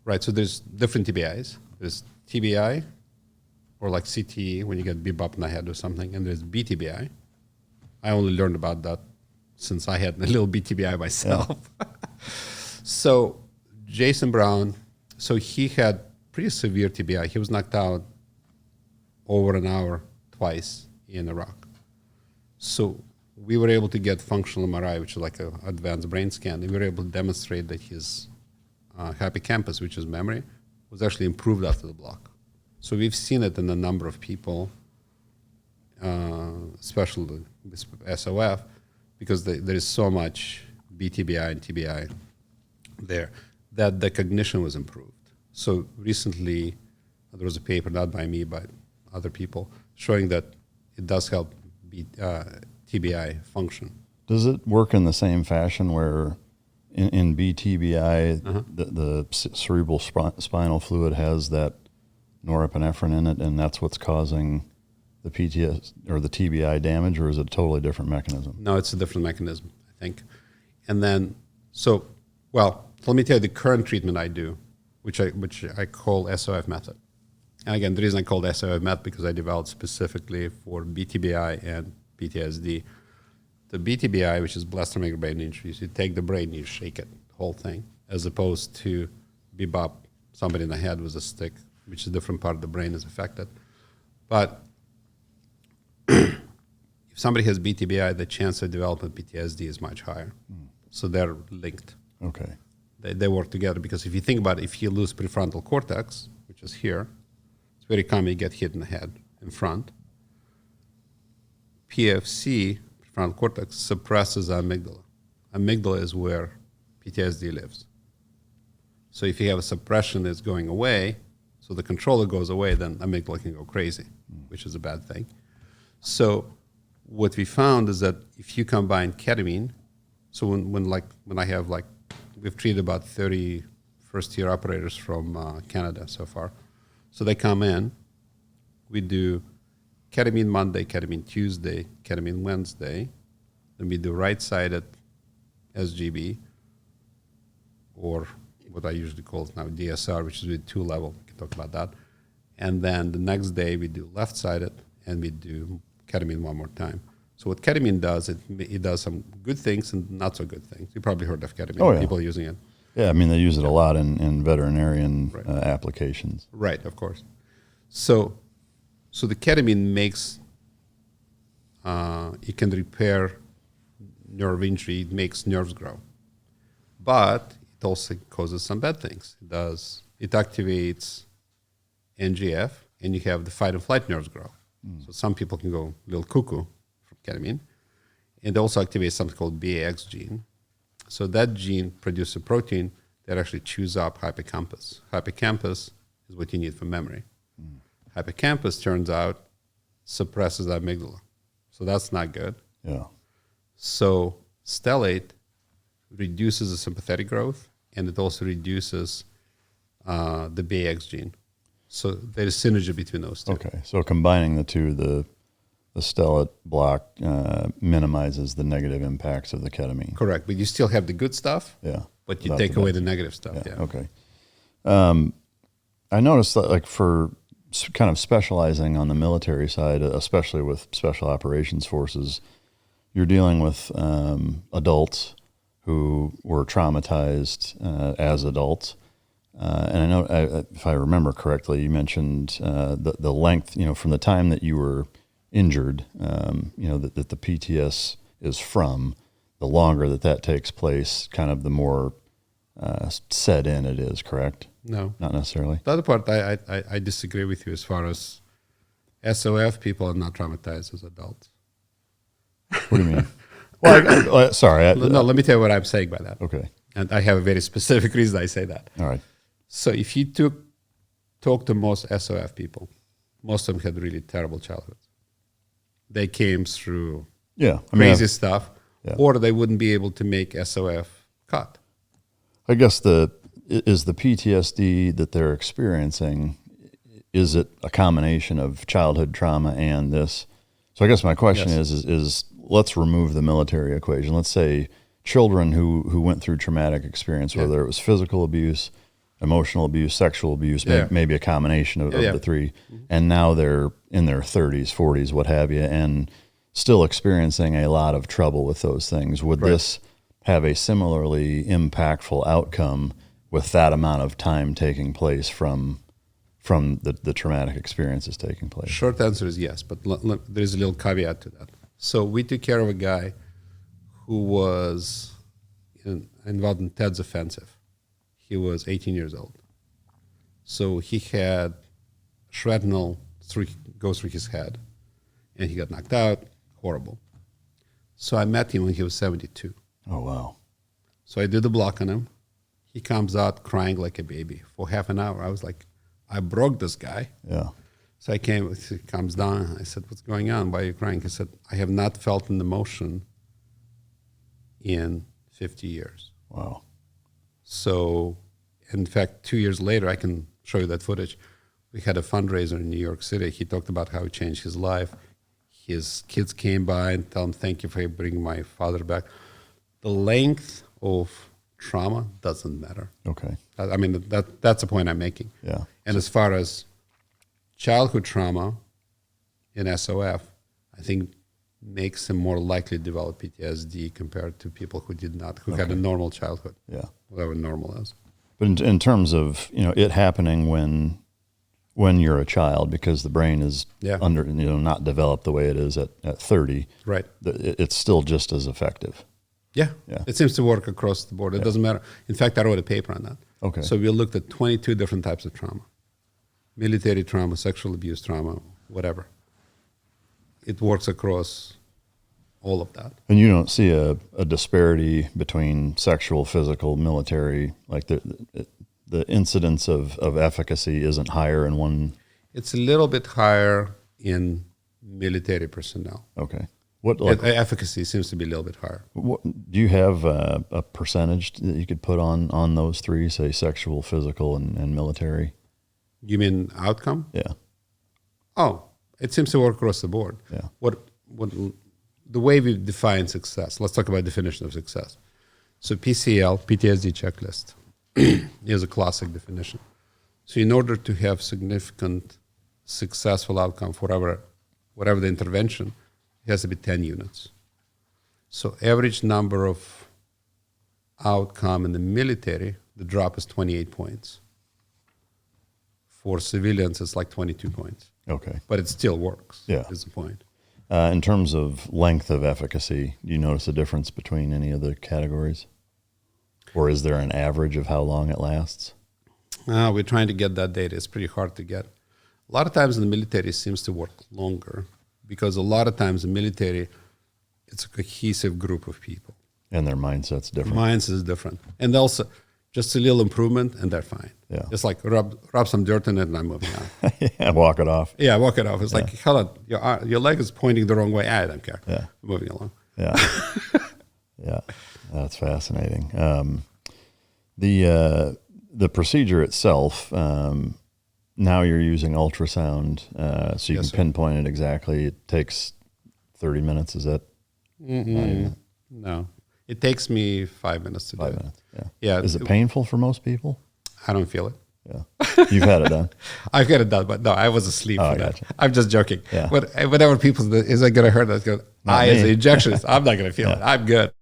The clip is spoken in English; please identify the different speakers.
Speaker 1: Right. So there's different TBIs. There's TBI, or like CTE when you get bebop in the head or something, and there's BTBI. I only learned about that since I had a little BTBI myself. Yeah. So Jason Brown, so he had pretty severe TBI. He was knocked out over an hour twice in Iraq. So we were able to get functional MRI, which is like an advanced brain scan, and we were able to demonstrate that his hippocampus, which is memory, was actually improved after the block. So we've seen it in a number of people, especially with SOF, because there is so much BTBI and TBI there, that the cognition was improved. So recently, there was a paper, not by me, by other people, showing that it does help TBI function.
Speaker 2: Does it work in the same fashion where in BTBI, the cerebral spinal fluid has that norepinephrine in it, and that's what's causing the PTSD or the TBI damage, or is it a totally different mechanism?
Speaker 1: No, it's a different mechanism, I think. And then, let me tell you the current treatment I do, which I call SOF method. And again, the reason I call it SOF method because I developed specifically for BTBI and PTSD. The BTBI, which is blast traumatic brain injuries, you take the brain, you shake it, the whole thing, as opposed to bebop somebody in the head with a stick, which is a different part of the brain is affected. But if somebody has BTBI, the chance of developing PTSD is much higher. So they're linked.
Speaker 2: Okay.
Speaker 1: They work together because if you think about it, if you lose prefrontal cortex, which is here, it's very common you get hit in the head in front. PFC, prefrontal cortex, suppresses the amygdala. Amygdala is where PTSD lives. So if you have a suppression that's going away, so the controller goes away, then amygdala can go crazy, which is a bad thing. So what we found is that if you combine ketamine, so when I have we've treated about 30 first-year operators from Canada so far. So they come in, we do ketamine Monday, ketamine Tuesday, ketamine Wednesday, then we do right-sided SGB, or what I usually call now DSR, which is with 2-level, we can talk about that. And then the next day we do left-sided, and we do ketamine one more time. So what ketamine does, it does some good things and not so good things. You probably heard of ketamine.
Speaker 2: Oh, yeah.
Speaker 1: People using it.
Speaker 2: Yeah, I mean, they use it a lot in veterinarian applications.
Speaker 1: Right, of course. So the ketamine makes, it can repair nerve injury, it makes nerves grow. But it also causes some bad things. It activates NGF, and you have the fight and flight nerves grow. So some people can go a little cuckoo from ketamine. And it also activates something called BAX gene. So that gene produces a protein that actually chews up hippocampus. Hippocampus is what you need for memory. Hippocampus, turns out, suppresses the amygdala. So that's not good.
Speaker 2: Yeah. So
Speaker 1: Stellate reduces the sympathetic growth, and it also reduces the BAX gene. So there is synergy between those two.
Speaker 2: Okay, so combining the two, the stellate block minimizes the negative impacts of the ketamine.
Speaker 1: Correct, but you still have the good stuff.
Speaker 2: Yeah,
Speaker 1: but you take away the negative stuff. Yeah.
Speaker 2: Okay. I noticed that, for kind of specializing on the military side, especially with special operations forces, you're dealing with adults who were traumatized as adults. And I know, if I remember correctly, you mentioned the length, from the time that you were injured, that the PTS is from, the longer that takes place, kind of the more set in it is, correct?
Speaker 1: No.
Speaker 2: Not necessarily?
Speaker 1: The other part, I disagree with you as far as SOF people are not traumatized as adults.
Speaker 2: What do you mean? Well, sorry.
Speaker 1: No, let me tell you what I'm saying by that.
Speaker 2: Okay.
Speaker 1: And I have a very specific reason I say that.
Speaker 2: All right.
Speaker 1: So if you talk to most SOF people, most of them had really terrible childhoods. They came through crazy stuff, or they wouldn't be able to make SOF cut.
Speaker 2: I guess is the PTSD that they're experiencing, is it a combination of childhood trauma and this? So I guess my question is let's remove the military equation. Let's say children who went through traumatic experience, whether it was physical abuse, emotional abuse, sexual abuse, maybe a combination of the three. And now they're in their 30s, 40s, what have you, and still experiencing a lot of trouble with those things. Would this have a similarly impactful outcome with that amount of time taking place from the traumatic experiences taking place?
Speaker 1: Short answer is yes, but there's a little caveat to that. So we took care of a guy who was involved in Ted's offensive. He was 18 years old. So he had shrapnel go through his head, and he got knocked out. Horrible. So I met him when he was 72.
Speaker 2: Oh, wow.
Speaker 1: So I did the block on him. He comes out crying like a baby for half an hour. I was like, I broke this guy.
Speaker 2: Yeah.
Speaker 1: So he comes down. I said, what's going on? Why are you crying? He said, I have not felt an emotion in 50 years.
Speaker 2: Wow.
Speaker 1: So, in fact, 2 years later, I can show you that footage. We had a fundraiser in New York City. He talked about how it changed his life. His kids came by and told him, thank you for bringing my father back. The length of trauma doesn't matter.
Speaker 2: Okay.
Speaker 1: I mean, that's the point I'm making.
Speaker 2: Yeah.
Speaker 1: And as far as childhood trauma in SOF, I think makes him more likely to develop PTSD compared to people who did not, who had a normal childhood.
Speaker 2: Yeah.
Speaker 1: Whatever normal is.
Speaker 2: But in terms of, it happening when you're a child, because the brain is not developed the way it is at 30,
Speaker 1: right?
Speaker 2: It's still just as effective.
Speaker 1: Yeah. It seems to work across the board. It doesn't matter. In fact, I wrote a paper on that.
Speaker 2: Okay.
Speaker 1: So we looked at 22 different types of trauma: military trauma, sexual abuse trauma, whatever. It works across all of that.
Speaker 2: And you don't see a disparity between sexual, physical, military, like the incidence of efficacy isn't higher in one?
Speaker 1: It's a little bit higher in military personnel.
Speaker 2: Okay.
Speaker 1: Efficacy seems to be a little bit higher.
Speaker 2: Do you have a percentage that you could put on those three, say sexual, physical, and military?
Speaker 1: You mean outcome?
Speaker 2: Yeah.
Speaker 1: Oh, it seems to work across the board.
Speaker 2: Yeah.
Speaker 1: What the way we define success, let's talk about definition of success. So PCL, PTSD checklist, is a classic definition. So in order to have significant successful outcome for whatever the intervention, it has to be 10 units. So average number of outcome in the military, the drop is 28 points. For civilians, it's like 22 points.
Speaker 2: Okay.
Speaker 1: But it still works,
Speaker 2: Yeah.
Speaker 1: is the point.
Speaker 2: In terms of length of efficacy, do you notice a difference between any of the categories? Or is there an average of how long it lasts?
Speaker 1: We're trying to get that data. It's pretty hard to get. A lot of times in the military, it seems to work longer because a lot of times in the military, it's a cohesive group of people.
Speaker 2: And their mindset's different.
Speaker 1: Mindset is different. And also, just a little improvement, and they're fine.
Speaker 2: Yeah.
Speaker 1: It's like rub some dirt in it, and I'm moving on.
Speaker 2: Yeah, walk it off.
Speaker 1: Yeah, walk it off. It's like, hold on, your leg is pointing the wrong way. I don't care.
Speaker 2: Yeah.
Speaker 1: Moving along.
Speaker 2: Yeah. Yeah, that's fascinating. The procedure itself, now you're using ultrasound, so you can pinpoint it exactly. It takes 30 minutes, is that?
Speaker 1: No. It takes me 5 minutes to do it.
Speaker 2: 5 minutes, yeah.
Speaker 1: Yeah.
Speaker 2: Is it painful for most people?
Speaker 1: I don't feel it.
Speaker 2: Yeah. You've had it done?
Speaker 1: I've got it done, but no, I was asleep for that.
Speaker 2: Gotcha.
Speaker 1: I'm just joking.
Speaker 2: Yeah.
Speaker 1: Whatever people, is it going to hurt? That's going to, as an injectionist, I'm not going to feel it. I'm good.